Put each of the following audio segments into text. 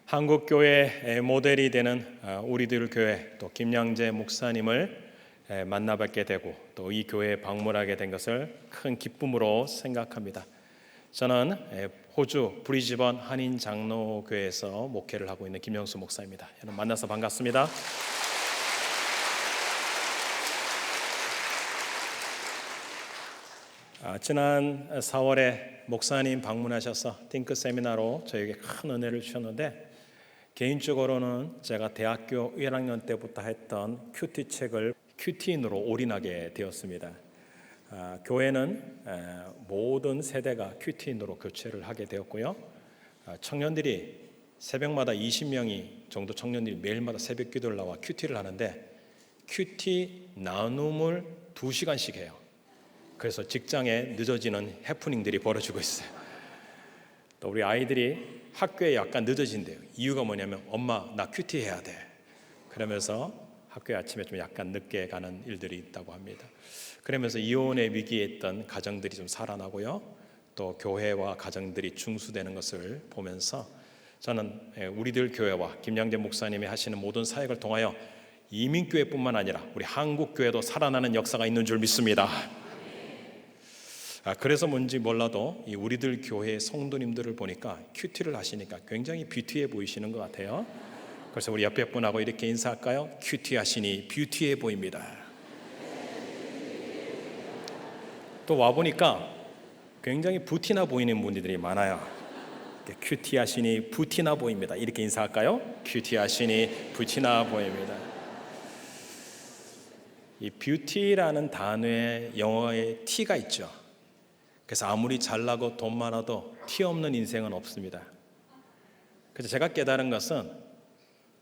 한국교회 모델이 되는 우리들 교회 또 김양재 목사님을 만나뵙게 되고 또 이 교회에 방문하게 된 것을 큰 기쁨으로 생각합니다. 저는 호주 브리즈번 한인 장로교회에서 목회를 하고 있는 김영수 목사입니다. 여러분 만나서 반갑습니다. 지난 4월에 목사님 방문하셔서 띵크 세미나로 저에게 큰 은혜를 주셨는데, 개인적으로는 제가 대학교 1학년 때부터 했던 큐티 책을 큐티인으로 올인하게 되었습니다. 교회는 모든 세대가 큐티인으로 교체를 하게 되었고요. 청년들이 새벽마다 20명이 정도 청년들이 매일마다 새벽 기도를 나와 큐티를 하는데, 큐티 나눔을 2시간씩 해요. 그래서 직장에 늦어지는 해프닝들이 벌어지고 있어요. 또 우리 아이들이 학교에 약간 늦어진대요. 이유가 뭐냐면 엄마 나 큐티 해야 돼. 그러면서 학교에 아침에 좀 약간 늦게 가는 일들이 있다고 합니다. 그러면서 이혼의 위기에 있던 가정들이 좀 살아나고요. 또 교회와 가정들이 중수되는 것을 보면서 저는 우리들 교회와 김양재 목사님이 하시는 모든 사역을 통하여 이민교회뿐만 아니라 우리 한국교회도 살아나는 역사가 있는 줄 믿습니다. 그래서 뭔지 몰라도 이 우리들 교회의 성도님들을 보니까 큐티를 하시니까 굉장히 뷰티해 보이시는 것 같아요. 그래서 우리 옆에 분하고 이렇게 인사할까요? 큐티 하시니 뷰티해 보입니다. 또 와보니까 굉장히 부티나 보이는 분들이 많아요. 큐티 하시니 부티나 보입니다. 이렇게 인사할까요? 큐티 하시니 부티나 보입니다. 이 뷰티라는 단어에 영어에 T가 있죠. 그래서 아무리 잘나고 돈 많아도 티 없는 인생은 없습니다. 그래서 제가 깨달은 것은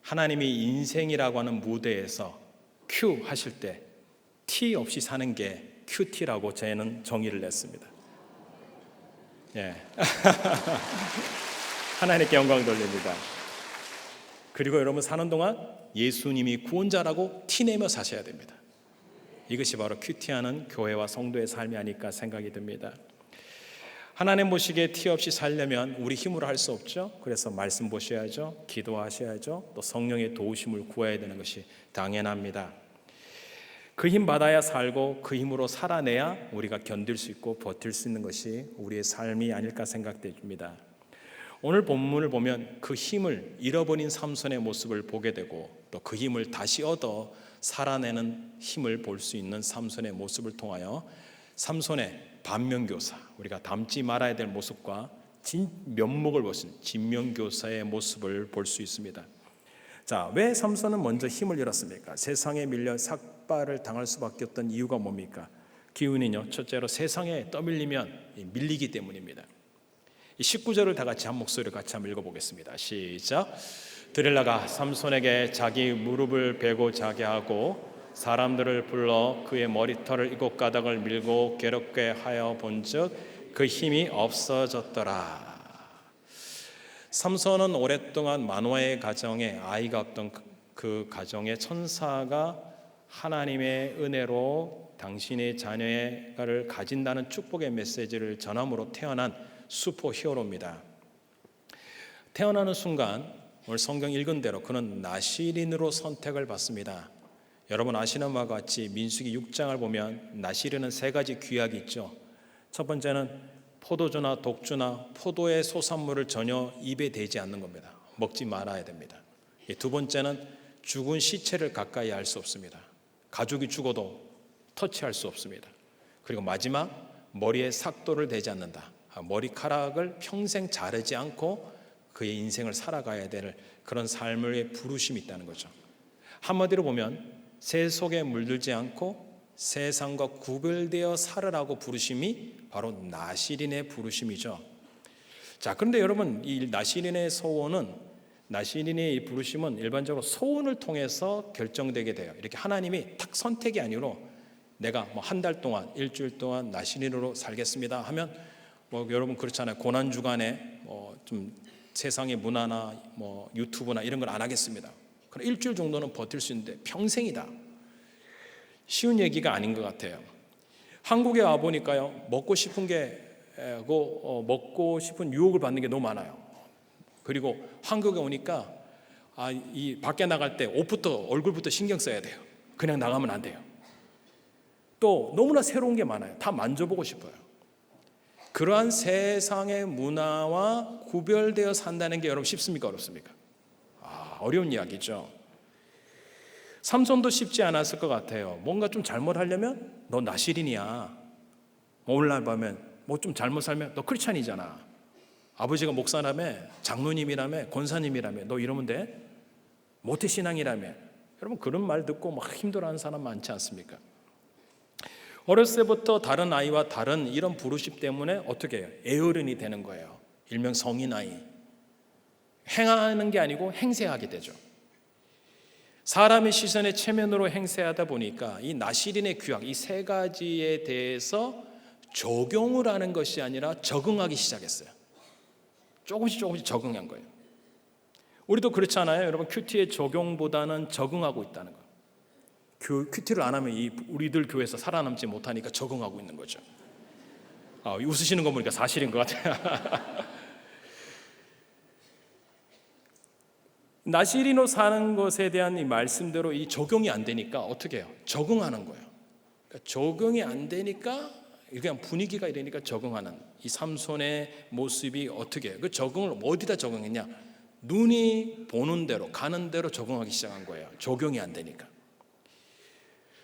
하나님이 인생이라고 하는 무대에서 큐 하실 때 티 없이 사는 게 큐티라고 저희는 정의를 냈습니다. 예. 하나님께 영광 돌립니다. 그리고 여러분 사는 동안 예수님이 구원자라고 티내며 사셔야 됩니다. 이것이 바로 큐티하는 교회와 성도의 삶이 아닐까 생각이 듭니다. 하나님 보시기에 티 없이 살려면 우리 힘으로 할 수 없죠. 그래서 말씀 보셔야죠. 기도하셔야죠. 또 성령의 도우심을 구해야 되는 것이 당연합니다. 그 힘 받아야 살고 그 힘으로 살아내야 우리가 견딜 수 있고 버틸 수 있는 것이 우리의 삶이 아닐까 생각됩니다. 오늘 본문을 보면 그 힘을 잃어버린 삼손의 모습을 보게 되고 또 그 힘을 다시 얻어 살아내는 힘을 볼 수 있는 삼손의 모습을 통하여 삼손의 반면교사, 우리가 닮지 말아야 될 모습과 면목을 보신 진면교사의 모습을 볼 수 있습니다. 자, 왜 삼손은 먼저 힘을 잃었습니까? 세상에 밀려 삭발을 당할 수밖에 없던 이유가 뭡니까? 기운이요, 첫째로 세상에 떠밀리면 밀리기 때문입니다. 이 19절을 다 같이 한 목소리로 같이 한번 읽어보겠습니다. 시작. 드릴라가 삼손에게 자기 무릎을 베고 자게 하고 사람들을 불러 그의 머리털을 7가닥을 밀고 괴롭게 하여 본즉 그 힘이 없어졌더라. 삼손은 오랫동안 마노아의 가정에 아이가 없던 그 가정의 천사가 하나님의 은혜로 당신의 자녀를 가진다는 축복의 메시지를 전함으로 태어난 슈퍼 히어로입니다. 태어나는 순간 오늘 성경 읽은 대로 그는 나시린으로 선택을 받습니다. 여러분 아시는 바와 같이 민수기 6장을 보면 나시린은 3가지 규약이 있죠. 첫 번째는 포도주나 독주나 포도의 소산물을 전혀 입에 대지 않는 겁니다. 먹지 말아야 됩니다. 두 번째는 죽은 시체를 가까이 할 수 없습니다. 가족이 죽어도 터치할 수 없습니다. 그리고 마지막, 머리에 삭도를 대지 않는다. 머리카락을 평생 자르지 않고 그의 인생을 살아가야 될 그런 삶의 부르심이 있다는 거죠. 한마디로 보면 세속에 물들지 않고 세상과 구별되어 살으라고 부르심이 바로 나시린의 부르심이죠. 자, 그런데 여러분 이 나시린의 소원은, 나시린의 이 부르심은 일반적으로 소원을 통해서 결정되게 돼요. 이렇게 하나님이 탁 선택이 아니로 내가 한 달 동안, 일주일 동안 나시린으로 살겠습니다 하면 여러분 그렇잖아요. 고난 주간에 좀 세상의 문화나 유튜브나 이런 걸 안 하겠습니다. 그럼 일주일 정도는 버틸 수 있는데 평생이다. 쉬운 얘기가 아닌 것 같아요. 한국에 와 보니까요, 먹고 싶은 유혹을 받는 게 너무 많아요. 그리고 한국에 오니까 이 밖에 나갈 때 옷부터 얼굴부터 신경 써야 돼요. 그냥 나가면 안 돼요. 또 너무나 새로운 게 많아요. 다 만져보고 싶어요. 그러한 세상의 문화와 구별되어 산다는 게 여러분 쉽습니까? 어렵습니까? 어려운 이야기죠. 삼손도 쉽지 않았을 것 같아요. 뭔가 좀 잘못하려면 너 나실인이야. 오늘날 보면 뭐 좀 잘못 살면 너 크리스찬이잖아. 아버지가 목사라며, 장로님이라며, 권사님이라며, 너 이러면 돼? 모태신앙이라며. 여러분 그런 말 듣고 막 힘들어하는 사람 많지 않습니까? 어렸을 때부터 다른 아이와 다른 이런 부르심 때문에 어떻게 해요? 애어른이 되는 거예요. 일명 성인 아이. 행하는 게 아니고 행세하게 되죠. 사람의 시선의 체면으로 행세하다 보니까 이 나실인의 규약, 이 세 가지에 대해서 적용을 하는 것이 아니라 적응하기 시작했어요. 조금씩 적응한 거예요. 우리도 그렇잖아요. 여러분 큐티의 적용보다는 적응하고 있다는 거예요. 큐티를 안 하면 우리들 교회에서 살아남지 못하니까 적응하고 있는 거죠. 웃으시는 거 보니까 사실인 것 같아요. 나시린으로 사는 것에 대한 이 말씀대로 이 적용이 안 되니까 어떻게 해요? 적응하는 거예요. 그러니까 적응이 안 되니까 그냥 분위기가 이러니까 적응하는 이 삼손의 모습이 어떻게 해요? 그 적응을 어디다 적응했냐? 눈이 보는 대로 가는 대로 적응하기 시작한 거예요. 적용이 안 되니까.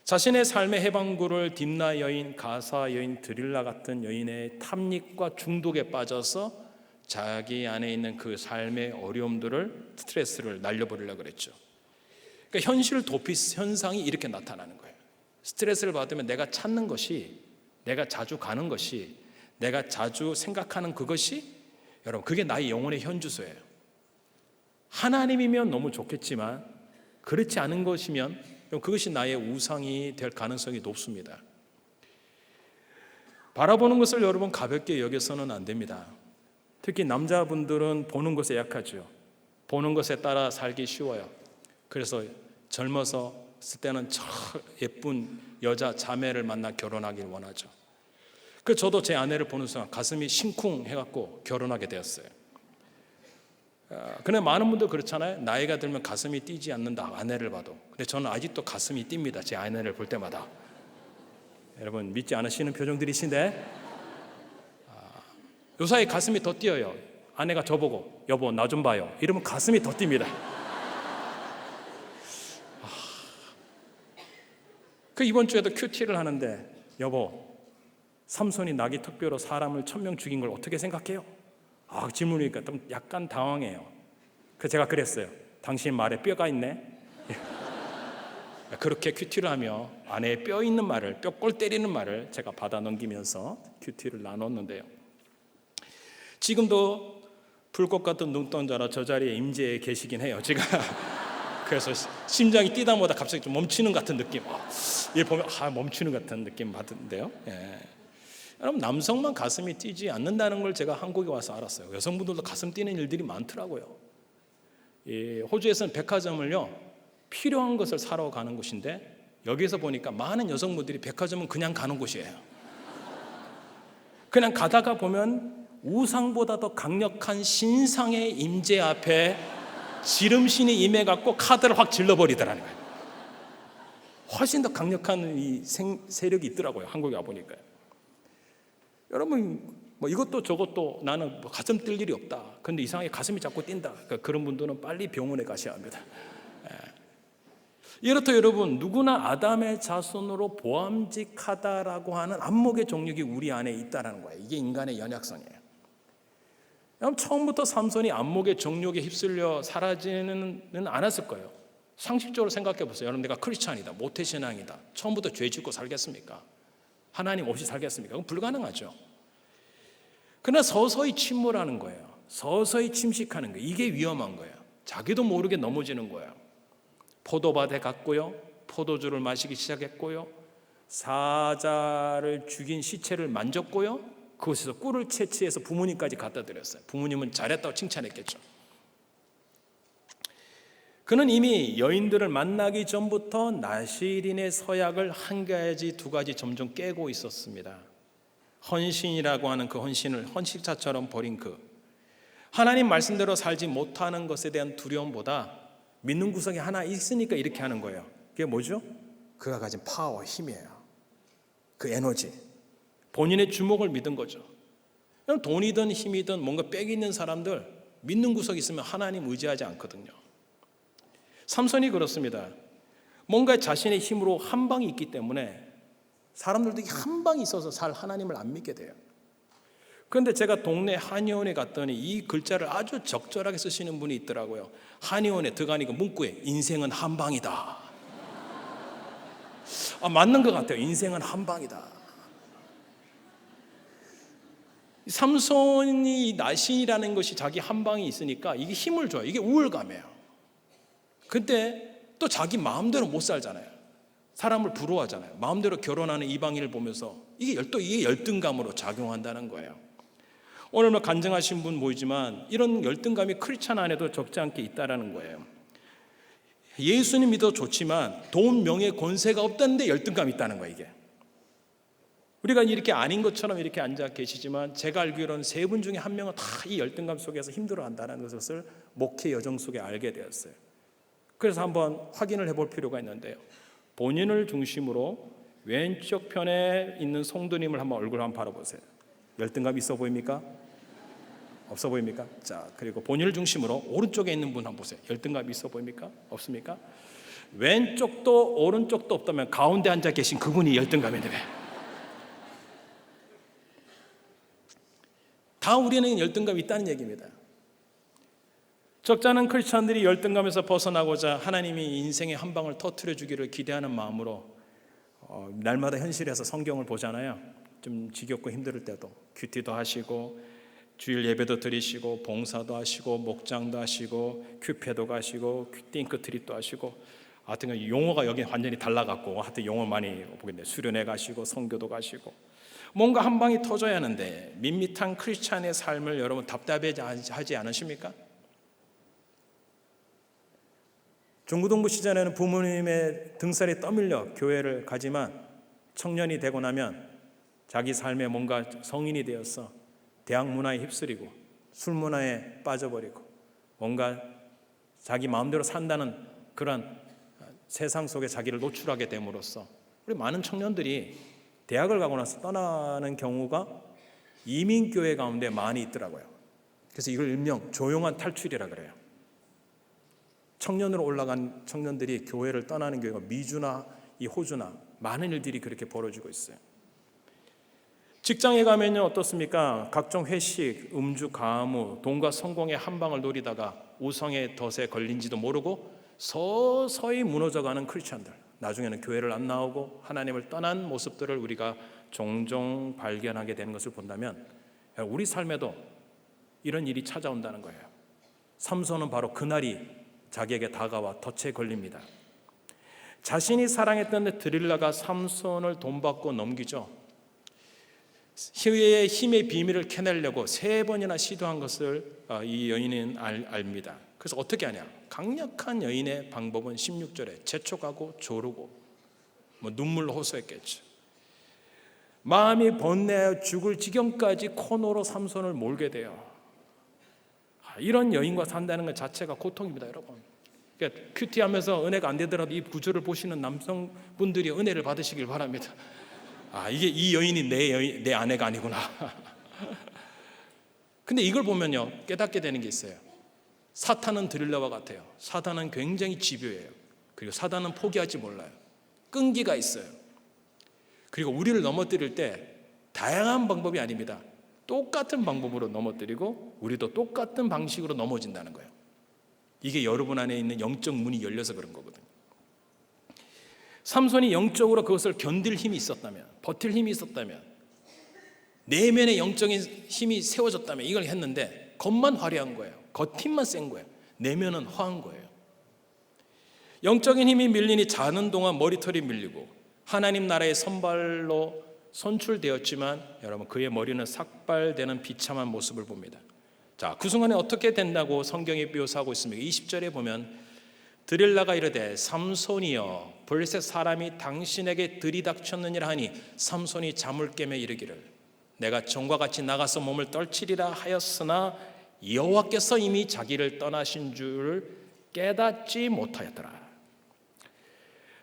자신의 삶의 해방구를 딥나 여인, 가사 여인, 드릴라 같은 여인의 탐닉과 중독에 빠져서 자기 안에 있는 그 삶의 어려움들을 스트레스를 날려버리려고 그랬죠. 그러니까 현실 도피 현상이 이렇게 나타나는 거예요. 스트레스를 받으면 내가 찾는 것이, 내가 자주 가는 것이, 내가 자주 생각하는 그것이 여러분 그게 나의 영혼의 현주소예요. 하나님이면 너무 좋겠지만 그렇지 않은 것이면 그것이 나의 우상이 될 가능성이 높습니다. 바라보는 것을 여러분 가볍게 여겨서는 안 됩니다. 특히 남자분들은 보는 것에 약하죠. 보는 것에 따라 살기 쉬워요. 그래서 젊어서 있을 때는 저 예쁜 여자 자매를 만나 결혼하길 원하죠. 그 저도 제 아내를 보는 순간 가슴이 심쿵해갖고 결혼하게 되었어요. 근데 많은 분들 그렇잖아요. 나이가 들면 가슴이 뛰지 않는다, 아내를 봐도. 근데 저는 아직도 가슴이 뜁니다. 제 아내를 볼 때마다. 여러분 믿지 않으시는 표정들이신데 요사이 가슴이 더 뛰어요. 아내가 저보고 여보 나 좀 봐요 이러면 가슴이 더 뜁니다. 그 이번 주에도 큐티를 하는데 여보 삼손이 나귀 특별로 사람을 1000명 죽인 걸 어떻게 생각해요? 질문이니까 좀 약간 당황해요. 제가 그랬어요. 당신 말에 뼈가 있네. 그렇게 큐티를 하며 아내의 뼈 있는 말을, 뼈골 때리는 말을 제가 받아 넘기면서 큐티를 나눴는데요. 지금도 불꽃 같은 눈동자라 저 자리에 임재해 계시긴 해요. 제가 그래서 심장이 뛰다 보다 갑자기 좀 멈추는 같은 느낌. 얘 보면 멈추는 같은 느낌 받은데요. 예. 여러분 남성만 가슴이 뛰지 않는다는 걸 제가 한국에 와서 알았어요. 여성분들도 가슴 뛰는 일들이 많더라고요. 호주에서는 백화점을요 필요한 것을 사러 가는 곳인데 여기서 보니까 많은 여성분들이 백화점은 그냥 가는 곳이에요. 그냥 가다가 보면 우상보다 더 강력한 신상의 임재 앞에 지름신이 임해갖고 카드를 확 질러버리더라는 거예요. 훨씬 더 강력한 이 세력이 있더라고요. 한국에 와보니까요. 여러분 뭐 이것도 저것도 나는 가슴 뛸 일이 없다. 그런데 이상하게 가슴이 자꾸 뛴다. 그러니까 그런 분들은 빨리 병원에 가셔야 합니다. 이렇다 여러분 누구나 아담의 자손으로 보암직하다라고 하는 안목의 정력이 우리 안에 있다는 거예요. 이게 인간의 연약성이에요. 여러분 처음부터 삼손이 안목의 정력에 휩쓸려 사라지는 않았을 거예요. 상식적으로 생각해 보세요. 여러분 내가 크리스찬이다, 모태신앙이다. 처음부터 죄 짓고 살겠습니까? 하나님 없이 살겠습니까? 그건 불가능하죠. 그러나 서서히 침몰하는 거예요. 서서히 침식하는 거예요. 이게 위험한 거예요. 자기도 모르게 넘어지는 거예요. 포도밭에 갔고요. 포도주를 마시기 시작했고요. 사자를 죽인 시체를 만졌고요. 그곳에서 꿀을 채취해서 부모님까지 갖다 드렸어요. 부모님은 잘했다고 칭찬했겠죠. 그는 이미 여인들을 만나기 전부터 나실인의 서약을 한 가지 두 가지 점점 깨고 있었습니다. 헌신이라고 하는 그 헌신을 헌식자처럼 버린 하나님 말씀대로 살지 못하는 것에 대한 두려움보다 믿는 구석이 하나 있으니까 이렇게 하는 거예요. 그게 뭐죠? 그가 가진 파워, 힘이에요. 그 에너지. 본인의 주목을 믿은 거죠. 돈이든 힘이든 뭔가 빽 있는 사람들 믿는 구석이 있으면 하나님 의지하지 않거든요. 삼손이 그렇습니다. 뭔가 자신의 힘으로 한 방이 있기 때문에 사람들도 한 방이 있어서 잘 하나님을 안 믿게 돼요. 그런데 제가 동네 한의원에 갔더니 이 글자를 아주 적절하게 쓰시는 분이 있더라고요. 한의원에 들어가니까 문구에 인생은 한 방이다. 맞는 것 같아요. 인생은 한 방이다. 삼손이 나신이라는 것이 자기 한 방이 있으니까 이게 힘을 줘요. 이게 우월감이에요. 근데 또 자기 마음대로 못 살잖아요. 사람을 부러워하잖아요. 마음대로 결혼하는 이방인을 보면서 이게 열등감으로 작용한다는 거예요. 오늘 간증하신 분 보이지만 이런 열등감이 크리스찬 안에도 적지 않게 있다는 거예요. 예수님 믿어도 좋지만 돈, 명예, 권세가 없다는데 열등감이 있다는 거예요. 이게 우리가 이렇게 아닌 것처럼 이렇게 앉아 계시지만 제가 알기로는 세 분 중에 한 명은 다 이 열등감 속에서 힘들어한다는 것을 목회 여정 속에 알게 되었어요. 그래서 한번 확인을 해볼 필요가 있는데요. 본인을 중심으로 왼쪽 편에 있는 성도님을 한번 얼굴 한번 바라보세요. 열등감 있어 보입니까? 없어 보입니까? 자, 그리고 본인을 중심으로 오른쪽에 있는 분 한번 보세요. 열등감 있어 보입니까? 없습니까? 왼쪽도 오른쪽도 없다면 가운데 앉아 계신 그분이 열등감이 되네. 다 우리는 열등감이 있다는 얘기입니다. 적지 않은 크리스찬들이 열등감에서 벗어나고자 하나님이 인생의 한 방을 터뜨려 주기를 기대하는 마음으로 날마다 현실에서 성경을 보잖아요. 좀 지겹고 힘들 때도 큐티도 하시고 주일 예배도 드리시고 봉사도 하시고 목장도 하시고 큐페도 가시고 띵크트립도 하시고 하여튼 용어가 여기 완전히 달라갖고 하여튼 용어 많이 보겠네요. 수련회 가시고 선교도 가시고 뭔가 한 방이 터져야 하는데 밋밋한 크리스찬의 삶을 여러분 답답해하지 않으십니까? 중고등부 시절에는 부모님의 등살에 떠밀려 교회를 가지만 청년이 되고 나면 자기 삶에 뭔가 성인이 되어서 대학 문화에 휩쓸리고 술 문화에 빠져버리고 뭔가 자기 마음대로 산다는 그런 세상 속에 자기를 노출하게 됨으로써 우리 많은 청년들이 대학을 가고 나서 떠나는 경우가 이민교회 가운데 많이 있더라고요. 그래서 이걸 일명 조용한 탈출이라 그래요. 청년으로 올라간 청년들이 교회를 떠나는 경우가 미주나 이 호주나 많은 일들이 그렇게 벌어지고 있어요. 직장에 가면요 어떻습니까? 각종 회식, 음주, 가무, 돈과 성공의 한 방을 노리다가 우성의 덫에 걸린지도 모르고 서서히 무너져가는 크리스찬들, 나중에는 교회를 안 나오고 하나님을 떠난 모습들을 우리가 종종 발견하게 되는 것을 본다면 우리 삶에도 이런 일이 찾아온다는 거예요. 삼손은 바로 그날이 자기에게 다가와 덫에 걸립니다. 자신이 사랑했던 드릴라가 삼손을 돈받고 넘기죠. 힘의 비밀을 캐내려고 3번이나 시도한 것을 이 여인은 압니다. 그래서 어떻게 하냐? 강력한 여인의 방법은 16절에 재촉하고 조르고 눈물로 호소했겠죠. 마음이 번뇌하여 죽을 지경까지 코너로 삼손을 몰게 돼요. 이런 여인과 산다는 것 자체가 고통입니다, 여러분. 그러니까 큐티하면서 은혜가 안 되더라도 이 구절을 보시는 남성분들이 은혜를 받으시길 바랍니다. 이게 이 여인이 내 아내가 아니구나. 근데 이걸 보면요 깨닫게 되는 게 있어요. 사탄은 드릴라와 같아요. 사탄은 굉장히 집요해요. 그리고 사탄은 포기하지 몰라요. 끈기가 있어요. 그리고 우리를 넘어뜨릴 때 다양한 방법이 아닙니다. 똑같은 방법으로 넘어뜨리고 우리도 똑같은 방식으로 넘어진다는 거예요. 이게 여러분 안에 있는 영적 문이 열려서 그런 거거든요. 삼손이 영적으로 그것을 견딜 힘이 있었다면, 버틸 힘이 있었다면, 내면의 영적인 힘이 세워졌다면 이걸 했는데 겉만 화려한 거예요. 겉힘만 센 거예요. 내면은 허한 거예요. 영적인 힘이 밀리니 자는 동안 머리털이 밀리고 하나님 나라의 선발로 선출되었지만 여러분 그의 머리는 삭발되는 비참한 모습을 봅니다. 자, 그 순간에 어떻게 된다고 성경이 묘사하고 있습니까? 20절에 보면 드릴라가 이르되 삼손이여 벌새 사람이 당신에게 들이닥쳤느니라 하니 삼손이 잠을 깨며 이르기를 내가 전과 같이 나가서 몸을 떨치리라 하였으나 여호와께서 이미 자기를 떠나신 줄을 깨닫지 못하였더라.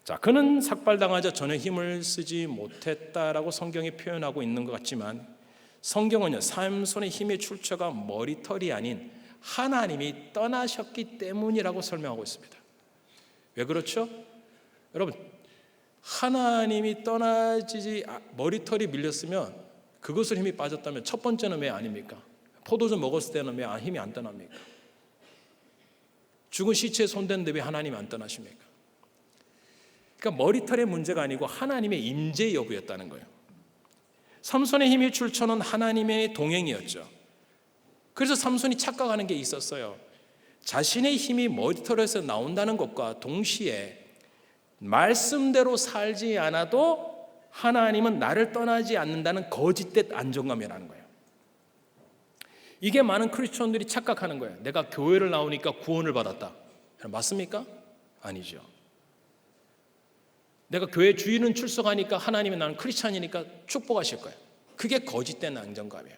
자, 그는 삭발당하자 전혀 힘을 쓰지 못했다라고 성경이 표현하고 있는 것 같지만 성경은요, 삼손의 힘의 출처가 머리털이 아닌 하나님이 떠나셨기 때문이라고 설명하고 있습니다. 왜 그렇죠? 여러분, 하나님이 떠나지지 머리털이 밀렸으면 그것을 힘이 빠졌다면 첫 번째는 왜 아닙니까? 포도주 먹었을 때는 왜 힘이 안 떠납니까? 죽은 시체에 손댔는데 왜 하나님이 안 떠나십니까? 그러니까 머리털의 문제가 아니고 하나님의 임재 여부였다는 거예요. 삼손의 힘의 출처는 하나님의 동행이었죠. 그래서 삼손이 착각하는 게 있었어요. 자신의 힘이 머리털에서 나온다는 것과 동시에 말씀대로 살지 않아도 하나님은 나를 떠나지 않는다는 거짓된 안정감이라는 거예요. 이게 많은 크리스천들이 착각하는 거예요. 내가 교회를 나오니까 구원을 받았다. 맞습니까? 아니죠. 내가 교회 주일은 출석하니까 하나님이 나는 크리스찬이니까 축복하실 거예요. 그게 거짓된 안정감이에요.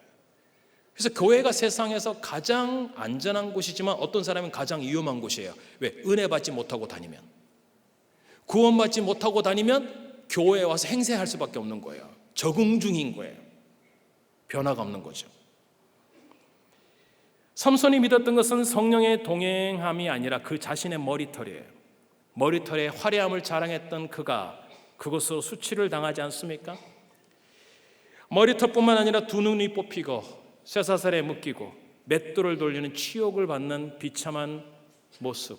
그래서 교회가 세상에서 가장 안전한 곳이지만 어떤 사람은 가장 위험한 곳이에요. 왜? 은혜 받지 못하고 다니면, 구원받지 못하고 다니면 교회에 와서 행세할 수밖에 없는 거예요. 적응 중인 거예요. 변화가 없는 거죠. 삼손이 믿었던 것은 성령의 동행함이 아니라 그 자신의 머리털이에요. 머리털에 화려함을 자랑했던 그가 그것으로 수치를 당하지 않습니까? 머리털뿐만 아니라 두 눈이 뽑히고 쇠사슬에 묶이고 맷돌을 돌리는 치욕을 받는 비참한 모습,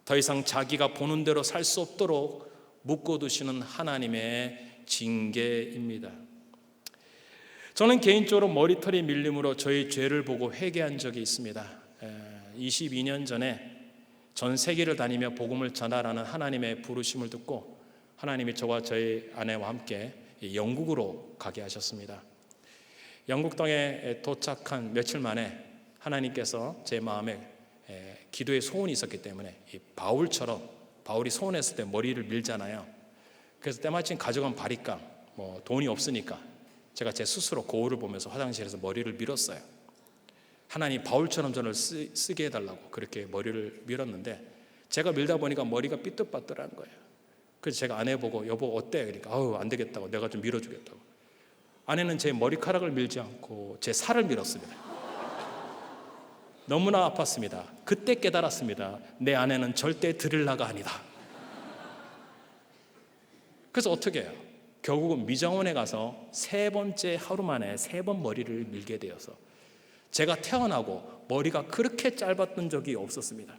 더 이상 자기가 보는 대로 살 수 없도록 묶어두시는 하나님의 징계입니다. 저는 개인적으로 머리털이 밀림으로 저의 죄를 보고 회개한 적이 있습니다. 22년 전에 전 세계를 다니며 복음을 전하라는 하나님의 부르심을 듣고 하나님이 저와 저희 아내와 함께 영국으로 가게 하셨습니다. 영국 땅에 도착한 며칠 만에 하나님께서 제 마음에 기도의 소원이 있었기 때문에 바울처럼, 바울이 소원했을 때 머리를 밀잖아요. 그래서 때마침 가져간 바리깡, 돈이 없으니까 제가 제 스스로 거울을 보면서 화장실에서 머리를 밀었어요. 하나님 바울처럼 저를 쓰게 해달라고 그렇게 머리를 밀었는데 제가 밀다 보니까 머리가 삐뚤빠뚤한 거예요. 그래서 제가 아내 보고 여보 어때? 그러니까 안 되겠다고, 내가 좀 밀어주겠다고. 아내는 제 머리카락을 밀지 않고 제 살을 밀었습니다. 너무나 아팠습니다. 그때 깨달았습니다. 내 아내는 절대 드릴라가 아니다. 그래서 어떻게 해요? 결국은 미장원에 가서 세 번째 하루 만에 3번 머리를 밀게 되어서 제가 태어나고 머리가 그렇게 짧았던 적이 없었습니다.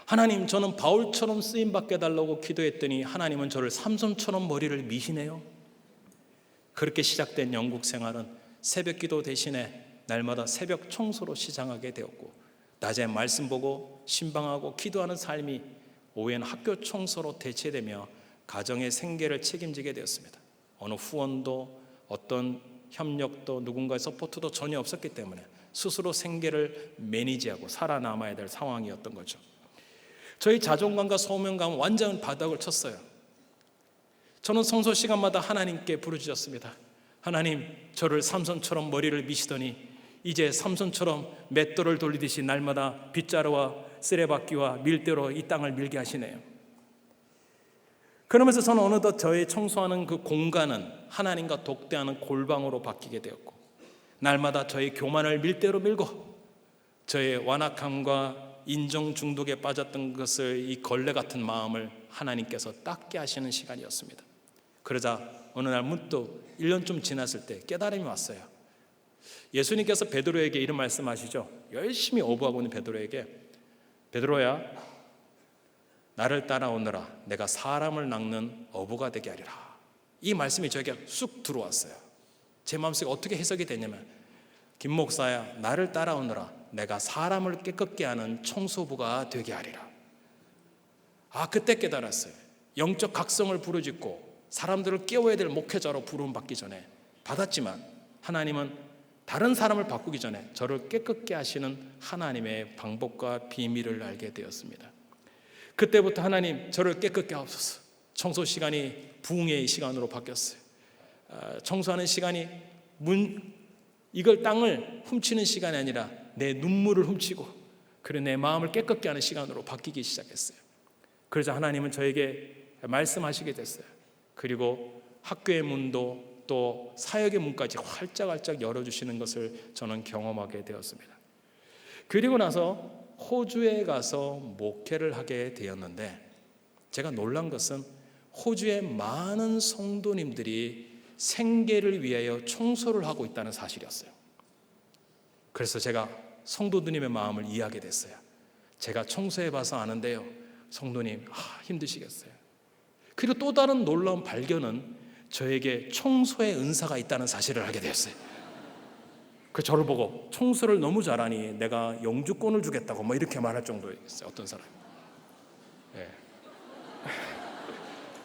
하나님, 저는 바울처럼 쓰임받게 해달라고 기도했더니 하나님은 저를 삼손처럼 머리를 미시네요. 그렇게 시작된 영국 생활은 새벽 기도 대신에 날마다 새벽 청소로 시작하게 되었고, 낮에 말씀 보고 신방하고 기도하는 삶이 오후에는 학교 청소로 대체되며 가정의 생계를 책임지게 되었습니다. 어느 후원도 어떤 협력도 누군가의 서포트도 전혀 없었기 때문에 스스로 생계를 매니지하고 살아남아야 될 상황이었던 거죠. 저희 자존감과 소명감은 완전 바닥을 쳤어요. 저는 성소 시간마다 하나님께 부르짖었습니다. 하나님, 저를 삼손처럼 머리를 미시더니 이제 삼손처럼 맷돌을 돌리듯이 날마다 빗자루와 쓰레받기와 밀대로 이 땅을 밀게 하시네요. 그러면서 저는 어느덧 저의 청소하는 그 공간은 하나님과 독대하는 골방으로 바뀌게 되었고, 날마다 저의 교만을 밀대로 밀고 저의 완악함과 인정 중독에 빠졌던 것을, 이 걸레 같은 마음을 하나님께서 닦게 하시는 시간이었습니다. 그러자 어느 날 문득 1년쯤 지났을 때 깨달음이 왔어요. 예수님께서 베드로에게 이런 말씀하시죠. 열심히 어부하고 있는 베드로에게, 베드로야, 나를 따라오너라. 내가 사람을 낚는 어부가 되게 하리라. 이 말씀이 저에게 쑥 들어왔어요. 제 마음속에 어떻게 해석이 되냐면, 김 목사야, 나를 따라오너라. 내가 사람을 깨끗게 하는 청소부가 되게 하리라. 그때 깨달았어요. 영적 각성을 부르짖고 사람들을 깨워야 될 목회자로 부름받기 전에 받았지만, 하나님은 다른 사람을 바꾸기 전에 저를 깨끗게 하시는 하나님의 방법과 비밀을 알게 되었습니다. 그때부터 하나님, 저를 깨끗게 하옵소서. 청소 시간이 부흥의 시간으로 바뀌었어요. 청소하는 시간이 이걸 땅을 훔치는 시간이 아니라 내 눈물을 훔치고 그래 내 마음을 깨끗게 하는 시간으로 바뀌기 시작했어요. 그러자 하나님은 저에게 말씀하시게 됐어요. 그리고 학교의 문도 또 사역의 문까지 활짝활짝 열어주시는 것을 저는 경험하게 되었습니다. 그리고 나서 호주에 가서 목회를 하게 되었는데 제가 놀란 것은 호주의 많은 성도님들이 생계를 위하여 청소를 하고 있다는 사실이었어요. 그래서 제가 성도님의 마음을 이해하게 됐어요. 제가 청소해 봐서 아는데요, 성도님 힘드시겠어요. 그리고 또 다른 놀라운 발견은 저에게 청소의 은사가 있다는 사실을 알게 되었어요. 그 저를 보고 청소를 너무 잘하니 내가 영주권을 주겠다고 뭐 이렇게 말할 정도였어요. 어떤 사람이. 네.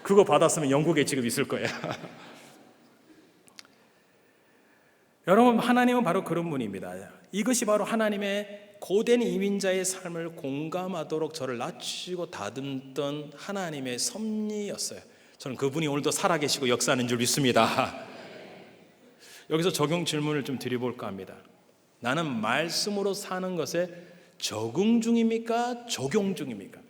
그거 받았으면 영국에 지금 있을 거예요. 여러분, 하나님은 바로 그런 분입니다. 이것이 바로 하나님의 고된 이민자의 삶을 공감하도록 저를 낮추고 다듬던 하나님의 섭리였어요. 저는 그분이 오늘도 살아계시고 역사하는 줄 믿습니다. 여기서 적용 질문을 좀 드려볼까 합니다. 나는 말씀으로 사는 것에 적응 중입니까? 적용 중입니까?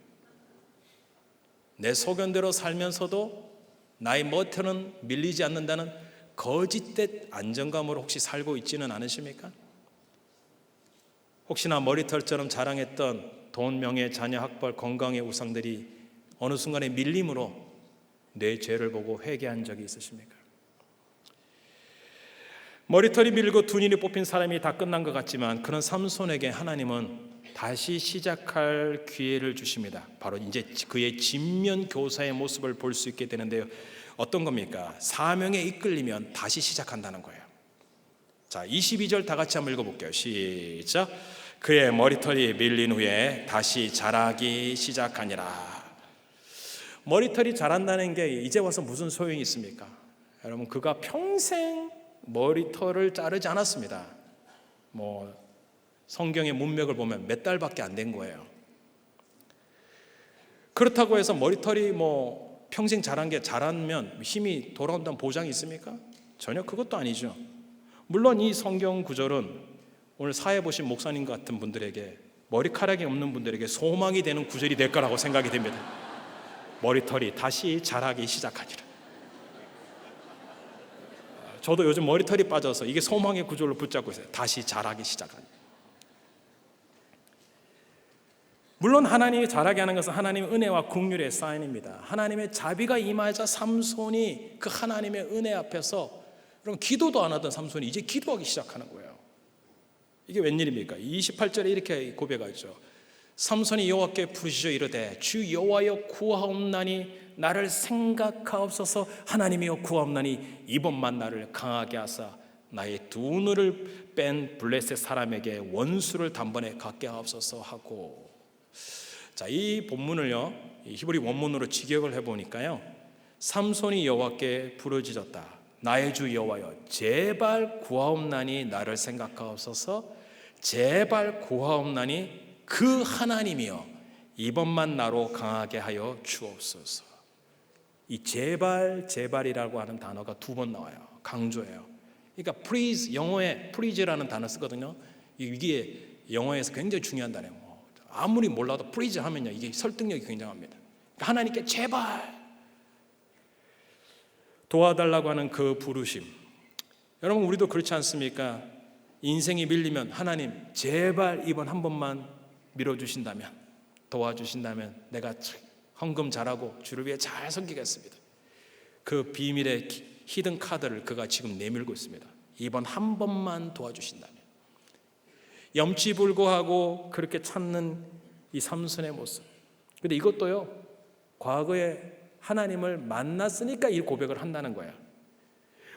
내 소견대로 살면서도 나의 멋에는 밀리지 않는다는 거짓된 안정감으로 혹시 살고 있지는 않으십니까? 혹시나 머리털처럼 자랑했던 돈, 명예, 자녀, 학벌, 건강의 우상들이 어느 순간에 밀림으로 내 죄를 보고 회개한 적이 있으십니까? 머리털이 밀고 두 눈이 뽑힌 사람이 다 끝난 것 같지만 그런 삼손에게 하나님은 다시 시작할 기회를 주십니다. 바로 이제 그의 진면 교사의 모습을 볼 수 있게 되는데요. 어떤 겁니까? 사명에 이끌리면 다시 시작한다는 거예요. 자, 22절 다 같이 한번 읽어볼게요. 시작. 그의 머리털이 밀린 후에 다시 자라기 시작하니라. 머리털이 자란다는 게 이제 와서 무슨 소용이 있습니까? 여러분, 그가 평생 머리털을 자르지 않았습니다. 성경의 문맥을 보면 몇 달밖에 안 된 거예요. 그렇다고 해서 머리털이 평생 자라면 힘이 돌아온다는 보장이 있습니까? 전혀 그것도 아니죠. 물론 이 성경 구절은 오늘 사회 보신 목사님 같은 분들에게, 머리카락이 없는 분들에게 소망이 되는 구절이 될 거라고 생각이 됩니다. 머리털이 다시 자라기 시작하니라. 저도 요즘 머리털이 빠져서 이게 소망의 구절로 붙잡고 있어요. 다시 자라기 시작하니라. 물론 하나님이 자라게 하는 것은 하나님의 은혜와 긍휼의 사인입니다. 하나님의 자비가 임하자 삼손이 그 하나님의 은혜 앞에서, 그럼 기도도 안 하던 삼손이 이제 기도하기 시작하는 거예요. 이게 웬일입니까? 28절에 이렇게 고백하죠. 삼손이 여호와께 부르시어 이르되 주 여호와여 구하옵나니 나를 생각하옵소서. 하나님이여 구하옵나니 이번만 나를 강하게 하사 나의 두 눈을 뺀 블레셋 사람에게 원수를 단번에 갖게 하옵소서 하고. 자, 이 본문을요, 히브리 원문으로 직역을 해보니까요, 삼손이 여호와께 부르짖었다. 나의 주 여호와여 제발 구하옵나니 나를 생각하옵소서. 제발 구하옵나니 그 하나님이여 이번만 나로 강하게 하여 주옵소서. 이 제발이라고 하는 단어가 두 번 나와요. 강조해요. 그러니까 please, 영어에 please라는 단어 쓰거든요. 이게 영어에서 굉장히 중요한 단어예요. 아무리 몰라도 please 하면요, 이게 설득력이 굉장합니다. 그러니까 하나님께 제발 도와달라고 하는 그 부르심. 여러분, 우리도 그렇지 않습니까? 인생이 밀리면 하나님 제발 이번 한 번만 밀어주신다면, 도와주신다면 내가 헌금 잘하고 주를 위해 잘 섬기겠습니다. 그 비밀의 히든 카드를 그가 지금 내밀고 있습니다. 이번 한 번만 도와주신다면. 염치불고하고 그렇게 찾는 이 삼손의 모습. 근데 이것도요, 과거에 하나님을 만났으니까 이 고백을 한다는 거예요.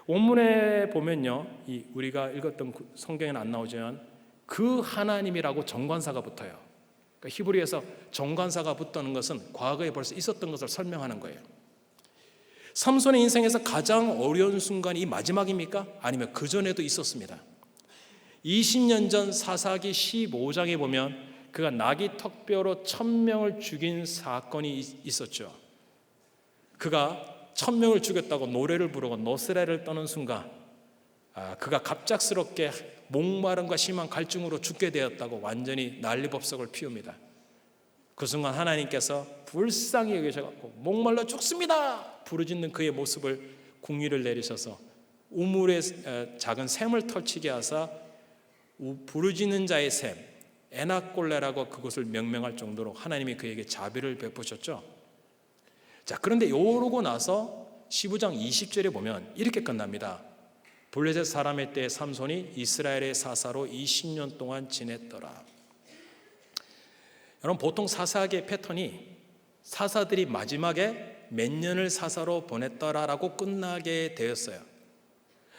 원문에 보면요, 우리가 읽었던 성경에는 안 나오지만 그 하나님이라고 정관사가 붙어요. 그러니까 히브리에서 정관사가 붙다는 것은 과거에 벌써 있었던 것을 설명하는 거예요. 삼손의 인생에서 가장 어려운 순간이 이 마지막입니까? 아니면 그 전에도 있었습니다. 20년 전 사사기 15장에 보면 그가 나귀 턱뼈로 1000명을 죽인 사건이 있었죠. 그가 1000명을 죽였다고 노래를 부르고 노스레를 떠는 순간 그가 갑작스럽게 목마름과 심한 갈증으로 죽게 되었다고 완전히 난리법석을 피웁니다. 그 순간 하나님께서 불쌍히 여기셔서 목말라 죽습니다 부르짖는 그의 모습을 궁리를 내리셔서 우물에 작은 샘을 털치게 하사 부르짖는 자의 샘 에나꼴레라고 그것을 명명할 정도로 하나님이 그에게 자비를 베푸셨죠. 자, 그런데 이러고 나서 15장 20절에 보면 이렇게 끝납니다. 블레셋 사람의 때 삼손이 이스라엘의 사사로 20년 동안 지냈더라. 여러분, 보통 사사의 패턴이 사사들이 마지막에 몇 년을 사사로 보냈더라라고 끝나게 되었어요.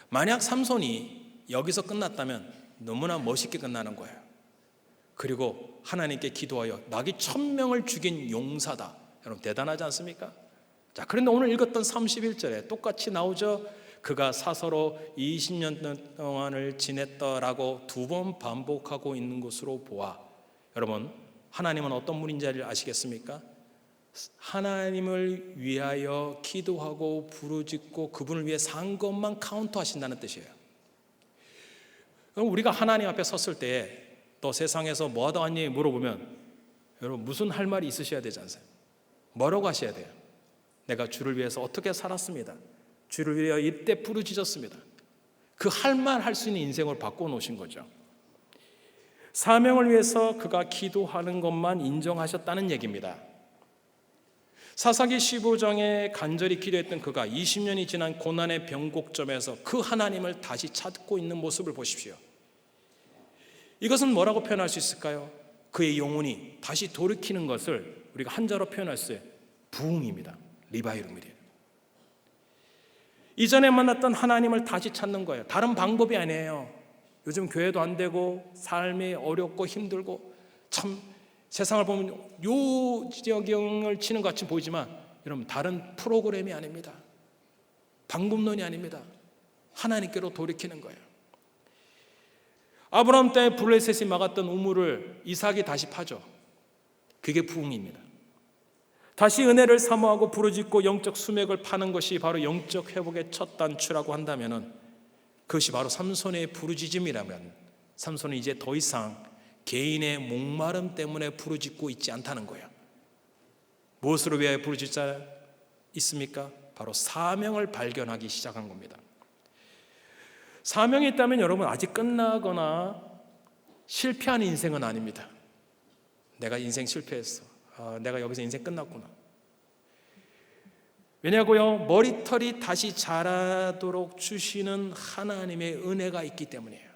만약 삼손이 여기서 끝났다면 너무나 멋있게 끝나는 거예요. 그리고 하나님께 기도하여 나귀 1000명을 죽인 용사다. 여러분, 대단하지 않습니까? 자, 그런데 오늘 읽었던 31절에 똑같이 나오죠. 그가 사서로 20년 동안을 지냈더라고 2번 반복하고 있는 것으로 보아. 여러분, 하나님은 어떤 분인지를 아시겠습니까? 하나님을 위하여 기도하고 부르짖고 그분을 위해 산 것만 카운트하신다는 뜻이에요. 그럼 우리가 하나님 앞에 섰을 때 또 세상에서 뭐 하다 왔니 물어보면 여러분 무슨 할 말이 있으셔야 되지 않으세요? 뭐라고 하셔야 돼요? 내가 주를 위해서 어떻게 살았습니다. 주를 위하여 이때 부르짖었습니다. 그 할 말 할 수 있는 인생을 바꿔놓으신 거죠. 사명을 위해서 그가 기도하는 것만 인정하셨다는 얘기입니다. 사사기 15장에 간절히 기도했던 그가 20년이 지난 고난의 변곡점에서 그 하나님을 다시 찾고 있는 모습을 보십시오. 이것은 뭐라고 표현할 수 있을까요? 그의 영혼이 다시 돌이키는 것을 우리가 한자로 표현할 수 있어요. 부흥입니다. 리바이럴입니다. 이전에 만났던 하나님을 다시 찾는 거예요. 다른 방법이 아니에요. 요즘 교회도 안 되고 삶이 어렵고 힘들고 참 세상을 보면 요지경을 치는 것 같이 보이지만 여러분 다른 프로그램이 아닙니다. 방법론이 아닙니다. 하나님께로 돌이키는 거예요. 아브라함 때 블레셋이 막았던 우물을 이삭이 다시 파죠. 그게 부흥입니다. 다시 은혜를 사모하고 부르짖고 영적 수맥을 파는 것이 바로 영적 회복의 첫 단추라고 한다면 그것이 바로 삼손의 부르짖음이라면 삼손은 이제 더 이상 개인의 목마름 때문에 부르짖고 있지 않다는 거예요. 무엇으로 위하여 부르짖자 있습니까? 바로 사명을 발견하기 시작한 겁니다. 사명이 있다면 여러분 아직 끝나거나 실패한 인생은 아닙니다. 내가 인생 실패했어. 내가 여기서 인생 끝났구나. 왜냐고요? 머리털이 다시 자라도록 주시는 하나님의 은혜가 있기 때문이에요.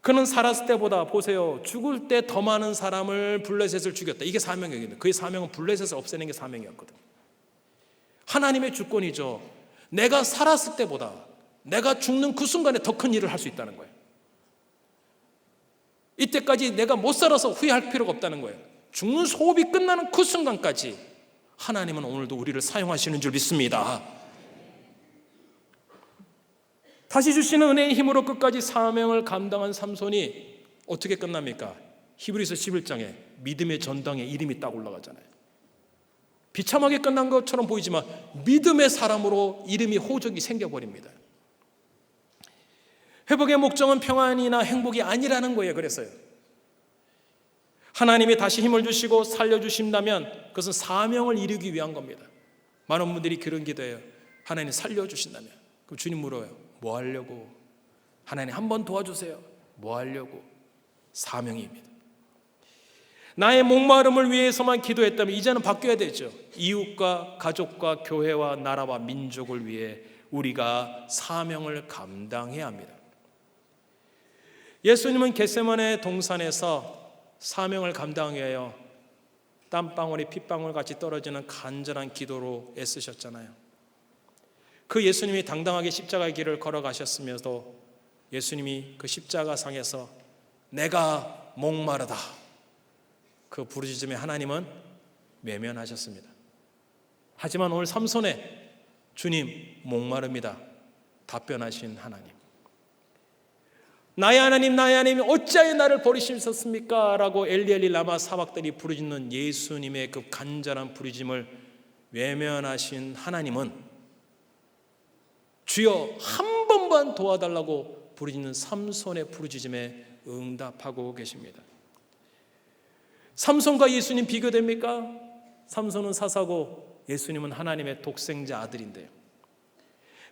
그는 살았을 때보다 보세요. 죽을 때 더 많은 사람을 블레셋을 죽였다. 이게 사명이거든요. 그의 사명은 블레셋을 없애는 게 사명이었거든요. 하나님의 주권이죠. 내가 살았을 때보다 내가 죽는 그 순간에 더 큰 일을 할 수 있다는 거예요. 이때까지 내가 못 살아서 후회할 필요가 없다는 거예요. 죽는 소업이 끝나는 그 순간까지 하나님은 오늘도 우리를 사용하시는 줄 믿습니다. 다시 주시는 은혜의 힘으로 끝까지 사명을 감당한 삼손이 어떻게 끝납니까? 히브리서 11장에 믿음의 전당에 이름이 딱 올라가잖아요. 비참하게 끝난 것처럼 보이지만 믿음의 사람으로 이름이 호적이 생겨버립니다. 회복의 목적은 평안이나 행복이 아니라는 거예요. 그래서요, 하나님이 다시 힘을 주시고 살려주신다면 그것은 사명을 이루기 위한 겁니다. 많은 분들이 그런 기도해요. 하나님 살려주신다면. 그럼 주님 물어요. 뭐 하려고? 하나님 한 번 도와주세요. 뭐 하려고? 사명입니다. 나의 목마름을 위해서만 기도했다면 이제는 바뀌어야 되죠. 이웃과 가족과 교회와 나라와 민족을 위해 우리가 사명을 감당해야 합니다. 예수님은 겟세마네 동산에서 사명을 감당하기 위하여 땀방울이 핏방울 같이 떨어지는 간절한 기도로 애쓰셨잖아요. 그 예수님이 당당하게 십자가의 길을 걸어가셨으면서도 예수님이 그 십자가상에서 내가 목마르다 그 부르짖음에 하나님은 외면하셨습니다. 하지만 오늘 삼손에 주님 목마릅니다 답변하신 하나님, 나의 하나님 나의 하나님 어찌하여 나를 버리셨습니까? 라고 엘리엘리 라마 사박들이 부르짖는 예수님의 그 간절한 부르짖음을 외면하신 하나님은 주여 한 번만 도와달라고 부르짖는 삼손의 부르짖음에 응답하고 계십니다. 삼손과 예수님 비교됩니까? 삼손은 사사고 예수님은 하나님의 독생자 아들인데요.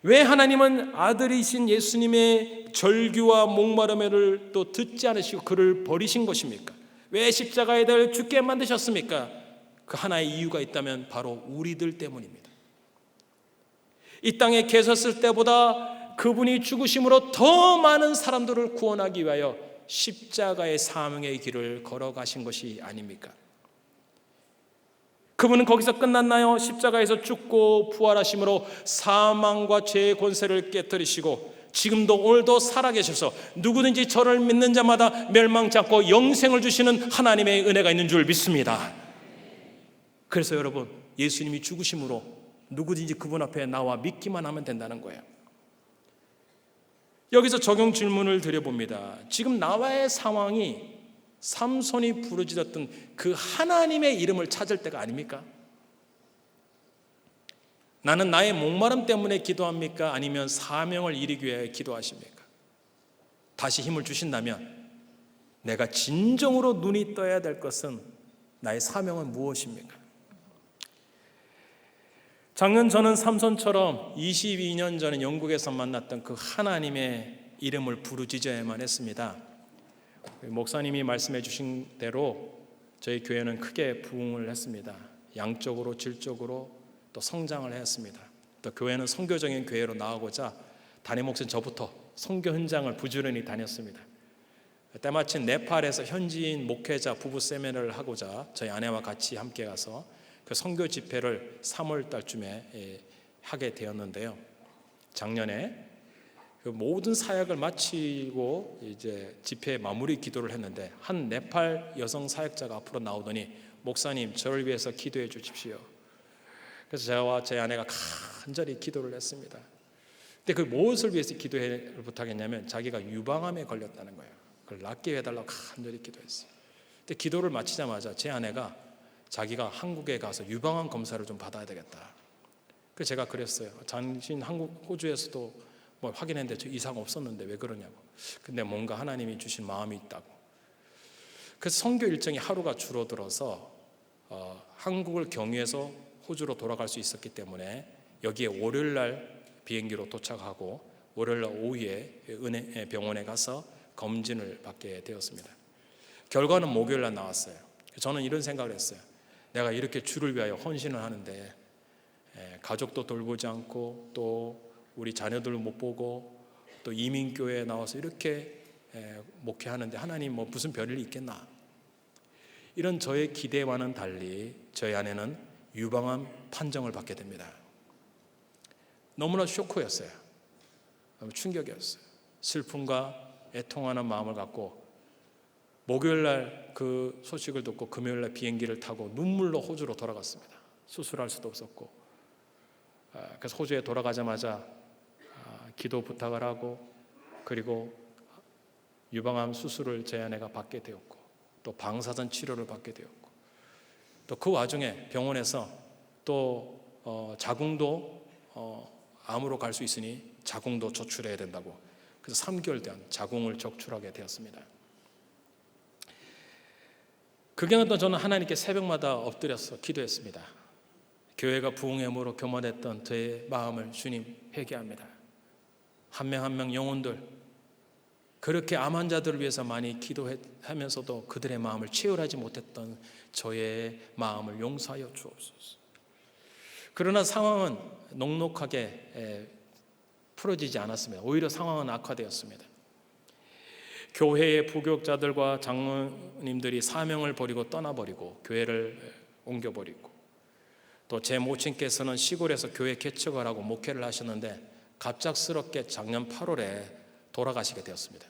왜 하나님은 아들이신 예수님의 절규와 목마름을 또 듣지 않으시고 그를 버리신 것입니까? 왜 십자가에 달려 죽게 만드셨습니까? 그 하나의 이유가 있다면 바로 우리들 때문입니다. 이 땅에 계셨을 때보다 그분이 죽으심으로 더 많은 사람들을 구원하기 위하여 십자가의 사명의 길을 걸어가신 것이 아닙니까? 그분은 거기서 끝났나요? 십자가에서 죽고 부활하심으로 사망과 죄의 권세를 깨뜨리시고 지금도 오늘도 살아계셔서 누구든지 저를 믿는 자마다 멸망치 않고 영생을 주시는 하나님의 은혜가 있는 줄 믿습니다. 그래서 여러분, 예수님이 죽으심으로 누구든지 그분 앞에 나와 믿기만 하면 된다는 거예요. 여기서 적용 질문을 드려봅니다. 지금 나와의 상황이 삼손이 부르짖었던 그 하나님의 이름을 찾을 때가 아닙니까? 나는 나의 목마름 때문에 기도합니까? 아니면 사명을 이루기 위해 기도하십니까? 다시 힘을 주신다면 내가 진정으로 눈이 떠야 될 것은 나의 사명은 무엇입니까? 작년 저는 삼손처럼 22년 전에 영국에서 만났던 그 하나님의 이름을 부르짖어야만 했습니다. 목사님이 말씀해 주신 대로 저희 교회는 크게 부흥을 했습니다. 양적으로 질적으로 또 성장을 했습니다. 또 교회는 선교적인 교회로 나아가고자 담임 목사님 저부터 선교 현장을 부지런히 다녔습니다. 때마침 네팔에서 현지인 목회자 부부 세미나를 하고자 저희 아내와 같이 함께 가서 그 선교 집회를 3월 달쯤에 하게 되었는데요. 작년에 그 모든 사역을 마치고 이제 집회 마무리 기도를 했는데 한 네팔 여성 사역자가 앞으로 나오더니 목사님 저를 위해서 기도해 주십시오. 그래서 저와 제 아내가 간절히 기도를 했습니다. 근데 그 무엇을 위해서 기도를 부탁했냐면 자기가 유방암에 걸렸다는 거예요. 그걸 낫게 해달라고 간절히 기도했어요. 근데 기도를 마치자마자 제 아내가 자기가 한국에 가서 유방암 검사를 좀 받아야 되겠다. 그래서 제가 그랬어요. 당신 호주에서도 뭐 확인했는데 저 이상 없었는데 왜 그러냐고. 근데 뭔가 하나님이 주신 마음이 있다고. 그래서 선교 일정이 하루가 줄어들어서 한국을 경유해서 호주로 돌아갈 수 있었기 때문에 여기에 월요일날 비행기로 도착하고 월요일날 오후에 은혜 병원에 가서 검진을 받게 되었습니다. 결과는 목요일날 나왔어요. 저는 이런 생각을 했어요. 내가 이렇게 주를 위하여 헌신을 하는데 가족도 돌보지 않고 또 우리 자녀들을 못 보고 또 이민교회에 나와서 이렇게 목회하는데 하나님 뭐 무슨 별일이 있겠나. 이런 저의 기대와는 달리 저희 아내는 유방암 판정을 받게 됩니다. 너무나 쇼크였어요. 너무 충격이었어요. 슬픔과 애통하는 마음을 갖고 목요일날 그 소식을 듣고 금요일날 비행기를 타고 눈물로 호주로 돌아갔습니다. 수술할 수도 없었고 그래서 호주에 돌아가자마자 기도 부탁을 하고 그리고 유방암 수술을 제 아내가 받게 되었고 또 방사선 치료를 받게 되었고 또 그 와중에 병원에서 또 자궁도 암으로 갈 수 있으니 자궁도 조출해야 된다고 그래서 3개월 동안 자궁을 적출하게 되었습니다. 그 기간 동안 저는 하나님께 새벽마다 엎드려서 기도했습니다. 교회가 부흥회무로 교만했던 저의 마음을 주님 회개합니다. 한 명 한 명 영혼들 그렇게 암 환자들을 위해서 많이 기도하면서도 그들의 마음을 치유하지 못했던 저의 마음을 용서하여 주옵소서. 그러나 상황은 녹록하게 풀어지지 않았습니다. 오히려 상황은 악화되었습니다. 교회의 부교육자들과 장로님들이 사명을 버리고 떠나버리고 교회를 옮겨버리고 또 제 모친께서는 시골에서 교회 개척을 하고 목회를 하셨는데 갑작스럽게 작년 8월에 돌아가시게 되었습니다.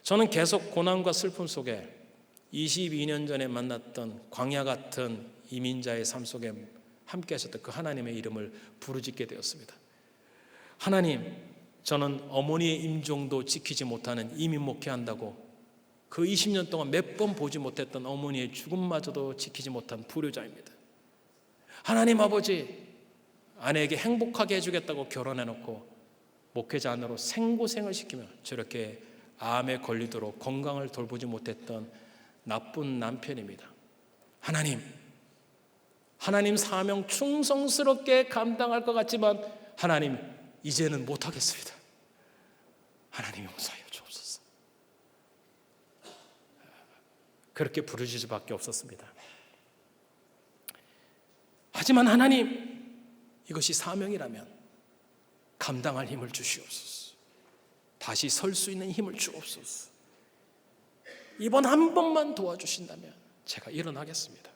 저는 계속 고난과 슬픔 속에 22년 전에 만났던 광야 같은 이민자의 삶 속에 함께 하셨던 그 하나님의 이름을 부르짖게 되었습니다. 하나님, 저는 어머니의 임종도 지키지 못하는 이민 목회한다고 그 20년 동안 몇 번 보지 못했던 어머니의 죽음마저도 지키지 못한 불효자입니다. 하나님 아버지, 아내에게 행복하게 해주겠다고 결혼해놓고 목회자 안으로 생고생을 시키며 저렇게 암에 걸리도록 건강을 돌보지 못했던 나쁜 남편입니다. 하나님 사명 충성스럽게 감당할 것 같지만 하나님 이제는 못하겠습니다. 하나님 용서하여 주옵소서. 그렇게 부르짖을 수밖에 없었습니다. 하지만 하나님, 이것이 사명이라면 감당할 힘을 주시옵소서. 다시 설 수 있는 힘을 주옵소서. 이번 한 번만 도와주신다면 제가 일어나겠습니다.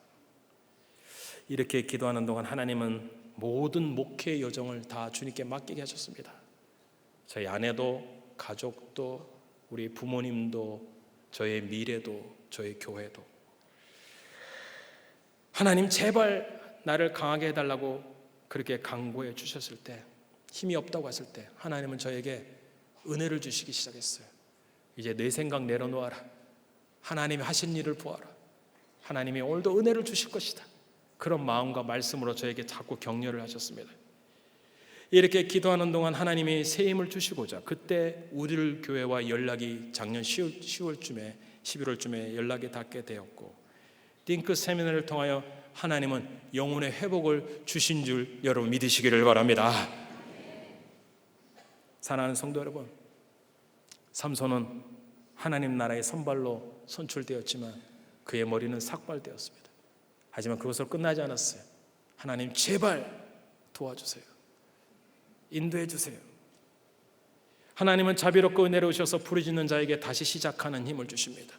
이렇게 기도하는 동안 하나님은 모든 목회 여정을 다 주님께 맡기게 하셨습니다. 저희 아내도, 가족도, 우리 부모님도, 저의 미래도, 저의 교회도. 하나님 제발 나를 강하게 해달라고 그렇게 강구해 주셨을 때, 힘이 없다고 했을 때 하나님은 저에게 은혜를 주시기 시작했어요. 이제 내 생각 내려놓아라. 하나님이 하신 일을 보아라. 하나님이 오늘도 은혜를 주실 것이다. 그런 마음과 말씀으로 저에게 자꾸 격려를 하셨습니다. 이렇게 기도하는 동안 하나님이 새 힘을 주시고자 그때 우리 교회와 연락이 작년 11월쯤에 연락이 닿게 되었고, 띵크 세미나를 통하여 하나님은 영혼의 회복을 주신 줄 여러분 믿으시기를 바랍니다. 사랑하는 성도 여러분, 삼손은 하나님 나라의 선발로 선출되었지만 그의 머리는 삭발되었습니다. 하지만 그것으로 끝나지 않았어요. 하나님 제발 도와주세요. 인도해 주세요. 하나님은 자비롭고 은혜로우셔서 부르짖는 자에게 다시 시작하는 힘을 주십니다.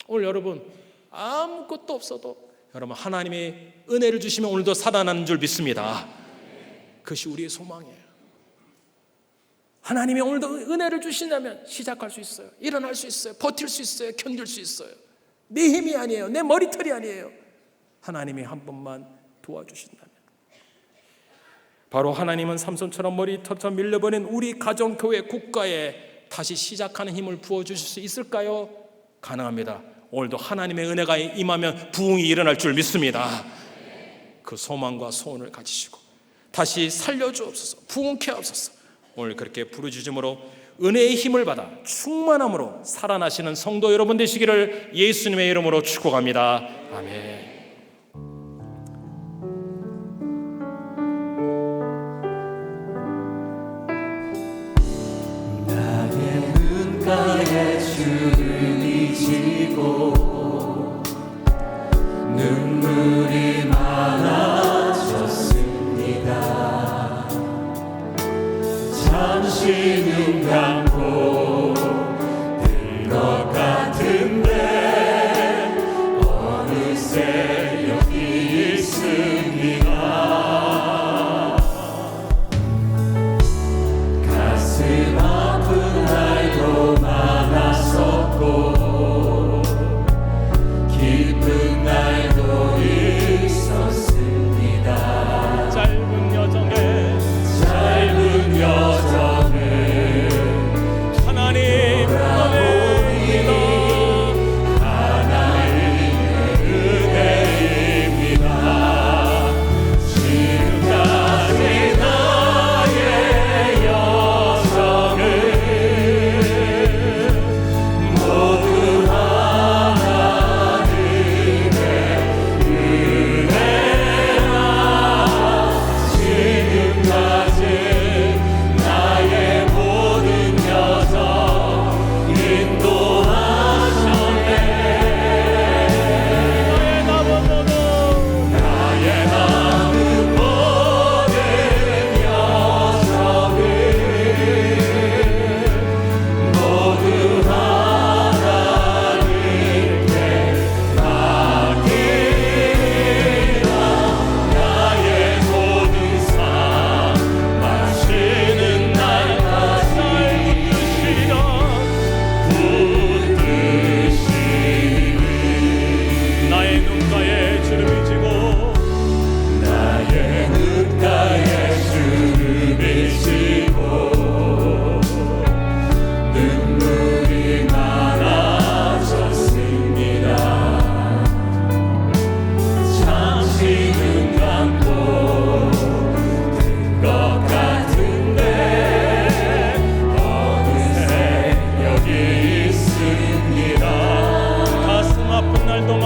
오늘 여러분 아무것도 없어도 여러분 하나님의 은혜를 주시면 오늘도 살아나는 줄 믿습니다. 그것이 우리의 소망이에요. 하나님이 오늘도 은혜를 주신다면 시작할 수 있어요. 일어날 수 있어요. 버틸 수 있어요. 견딜 수 있어요. 내 힘이 아니에요. 내 머리털이 아니에요. 하나님이 한 번만 도와주신다면. 바로 하나님은 삼손처럼 머리털처럼 밀려버린 우리 가정, 교회, 국가에 다시 시작하는 힘을 부어주실 수 있을까요? 가능합니다. 오늘도 하나님의 은혜가 임하면 부흥이 일어날 줄 믿습니다. 그 소망과 소원을 가지시고 다시 살려주옵소서, 부흥케 하옵소서. 오늘 그렇게 부르짖음으로 은혜의 힘을 받아 충만함으로 살아나시는 성도 여러분 되시기를 예수님의 이름으로 축복합니다. 아멘. 나의 눈가에 주를 잊고 눈물이 많아졌습니다. 잠시 눈 감고 들 것 같은데 어느새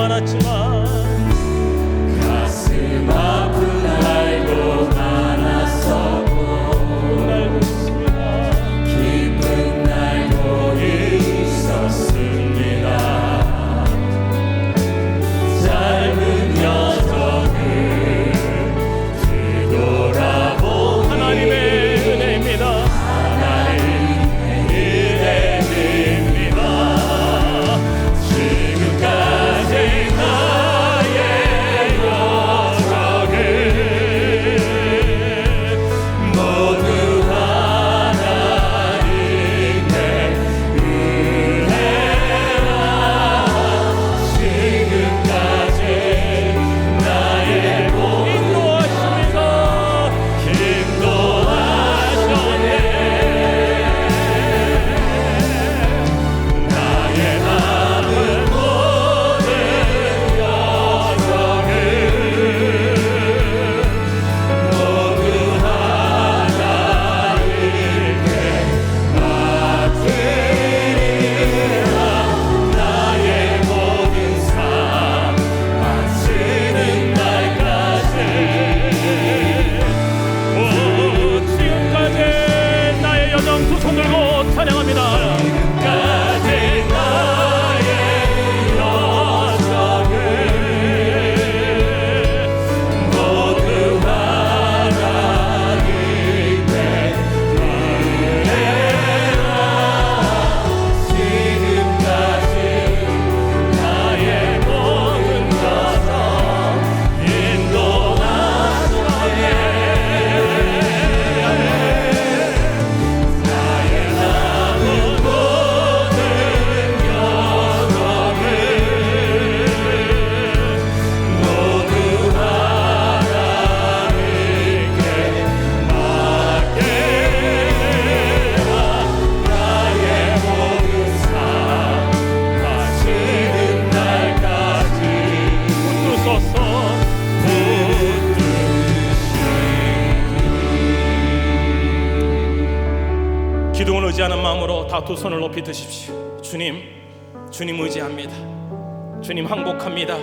많았지만 가슴 아픈 날도 많았었고 날도 있습니다. 기쁜 날도 있었습니다. 짧은 여정을 뒤돌아보니 하나님의 은혜입니다. 하나님의 은혜입니다. 지금까지 나의 여정을 모두 하나님의 은혜라. 지금까지 나의 인도하십니다. 인도하셨네. 나의 남은 모든 여정을 모두 하나님께 맡기리라. 나의 모든 삶 마치는 날까지 지금까지 나의 여정 두 손 들고 찬양합니다. 지금까지 나의 여정을 모두 하나님께 은혜라. 지금까지 나의 모든 여정 인도하셨네. 나의 남은 모든 여정을 모두 하나님께 맡기라. 나의 모든 삶 마치는 날까지 붙드소서. 기둥을 의지하는 마음으로 다 두 손을 높이 드십시오. 주님 의지합니다. 주님 항복합니다.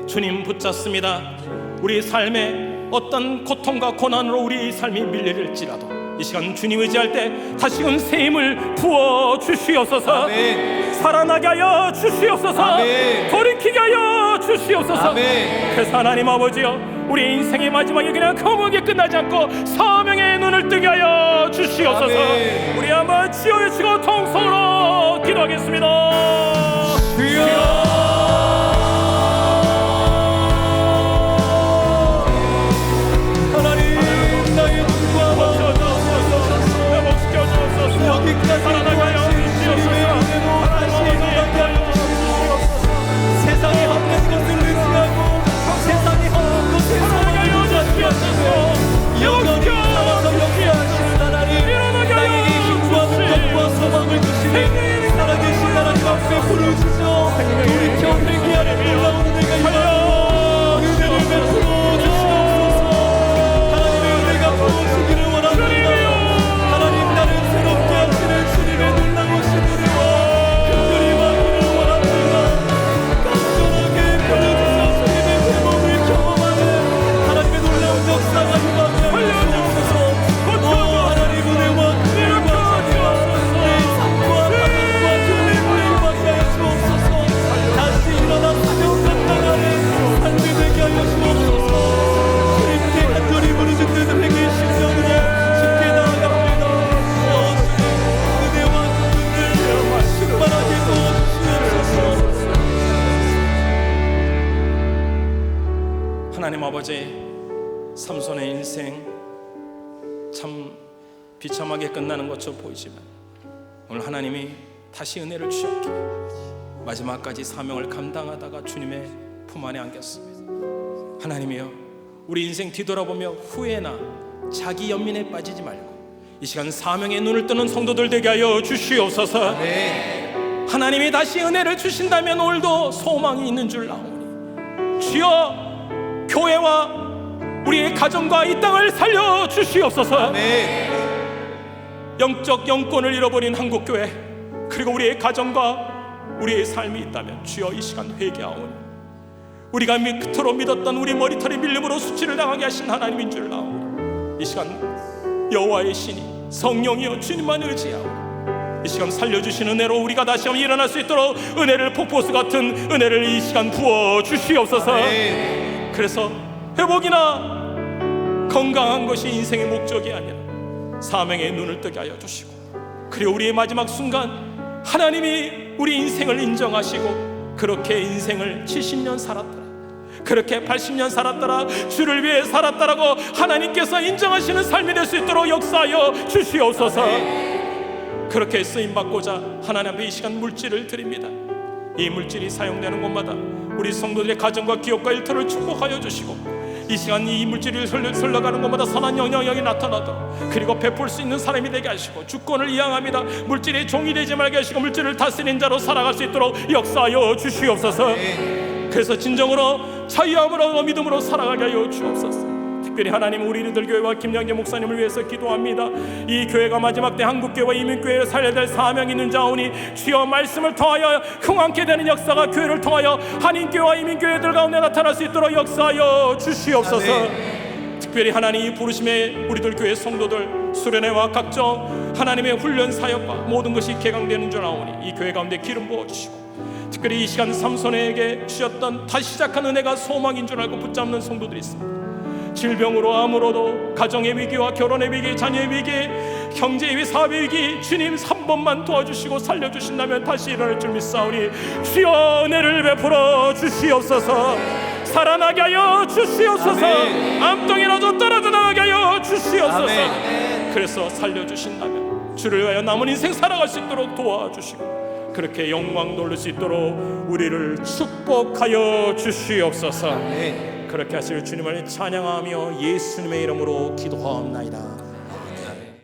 주님 붙잡습니다. 우리 삶에 어떤 고통과 고난으로 우리 삶이 밀려질지라도 이 시간 주님 의지할 때 다시금 새 힘을 부어 주시옵소서. 살아나게 하여 주시옵소서. 돌이키게 하여 주시옵소서. 그래서 하나님 아버지여, 우리 인생의 마지막이 그냥 거무하게 끝나지 않고 사명의 눈을 뜨게 하여 주시옵소서. 우리 한번 지어 외치고 통성으로 기도하겠습니다. 주여. 세상의 헛된 것을 의지하고 세상의 헛된 것을 사랑하여 주시옵소서. 영원히 살아서 역사하시는 하나님, 나에게 힘과 능력과 소망을 주시네. 살아계신 하나님 앞에 부르짖어 돌이켜 회개하는 놀라운 은혜가 임하여 은혜를 베풀어 주시옵소서. 하나님의 은혜가 부어지기를 원합니다. 하나님, 나를 새롭게 하시는 주님의 놀라우신 은혜와 긍휼이 임하기를 원합니다. 간절하게 불러주셔서 주님의 회복을 경험하는 하나님의 놀라운 역사가 임하게 하여 주옵소서. 하나님 은혜와 긍휼과 내 삶과 하나님과 주님을 임하게 하여 주옵소서. 다시 일어나 사명 감당하는 삶이 되게 하여 주옵소서. 주님께 간절히 부르짖는 회개의 심령으로 쉽게 나아갑니다. 주님, 은혜와 긍휼을 충만하게 부어주시옵소서. 하나님 아버지, 삼손의 인생 참 비참하게 끝나는 것처럼 보이지만 오늘 하나님이 다시 은혜를 주셨기에 마지막까지 사명을 감당하다가 주님의 품 안에 안겼습니다. 하나님이여, 우리 인생 뒤돌아보며 후회나 자기 연민에 빠지지 말고 이 시간 사명의 눈을 뜨는 성도들 되게 하여 주시옵소서. 하나님이 다시 은혜를 주신다면 오늘도 소망이 있는 줄 아오니 주여, 교회와 우리의 가정과 이 땅을 살려 주시옵소서. 영적 영권을 잃어버린 한국교회, 그리고 우리의 가정과 우리의 삶이 있다면 주여 이 시간 회개하오니 우리가 그토록 믿었던 우리 머리털이 밀림으로 수치를 당하게 하신 하나님인 줄 아오니 이 시간 여호와의 신이 성령이여 주님만 의지하오 이 시간 살려주신 은혜로 우리가 다시 한번 일어날 수 있도록 은혜를 폭포수 같은 은혜를 이 시간 부어 주시옵소서. 그래서 회복이나 건강한 것이 인생의 목적이 아니라 사명의 눈을 뜨게 하여 주시고 그리고 우리의 마지막 순간 하나님이 우리 인생을 인정하시고 그렇게 인생을 70년 살았더라 그렇게 80년 살았더라 주를 위해 살았다라고 하나님께서 인정하시는 삶이 될 수 있도록 역사하여 주시옵소서. 그렇게 쓰임받고자 하나님 앞에 이 시간 물질을 드립니다. 이 물질이 사용되는 곳마다 우리 성도들의 가정과 기업과 일터를 축복하여 주시고 이 시간 이 물질이 흘러가는 곳마다 선한 영향력이 나타나도록 그리고 베풀 수 있는 사람이 되게 하시고 주권을 이양합니다. 물질의 종이 되지 말게 하시고 물질을 다스리는 자로 살아갈 수 있도록 역사하여 주시옵소서. 그래서 진정으로 자유함으로 믿음으로 살아가게 하여 주옵소서. 특별히 하나님 우리 리들 교회와 김양재 목사님을 위해서 기도합니다. 이 교회가 마지막 때 한국교회와 이민교회를 살려야 될 사명이 있는 자오니 주여 말씀을 통하여 흥왕케 되는 역사가 교회를 통하여 한인교회와 이민교회들 가운데 나타날 수 있도록 역사하여 주시옵소서. 특별히 하나님 부르심에 우리들 교회 성도들 수련회와 각종 하나님의 훈련 사역과 모든 것이 개강되는 줄 아오니 이 교회 가운데 기름 부어주시고 특별히 이 시간 삼손에게 주셨던 다시 시작한 은혜가 소망인 줄 알고 붙잡는 성도들이 있습니다. 질병으로 암으로도 가정의 위기와 결혼의 위기, 자녀의 위기, 경제의 위기, 사업의 위기 주님 3번만 도와주시고 살려주신다면 다시 일어날 줄 믿사오니 주여 은혜를 베풀어 주시옵소서. 살아나게 하여 주시옵소서. 암덩이라도 떨어져 나가게 하여 주시옵소서. 그래서 살려주신다면 주를 위하여 남은 인생 살아갈 수 있도록 도와주시고 그렇게 영광 돌릴 수 있도록 우리를 축복하여 주시옵소서. 그렇게 하실 주님을 찬양하며 예수님의 이름으로 기도하옵나이다.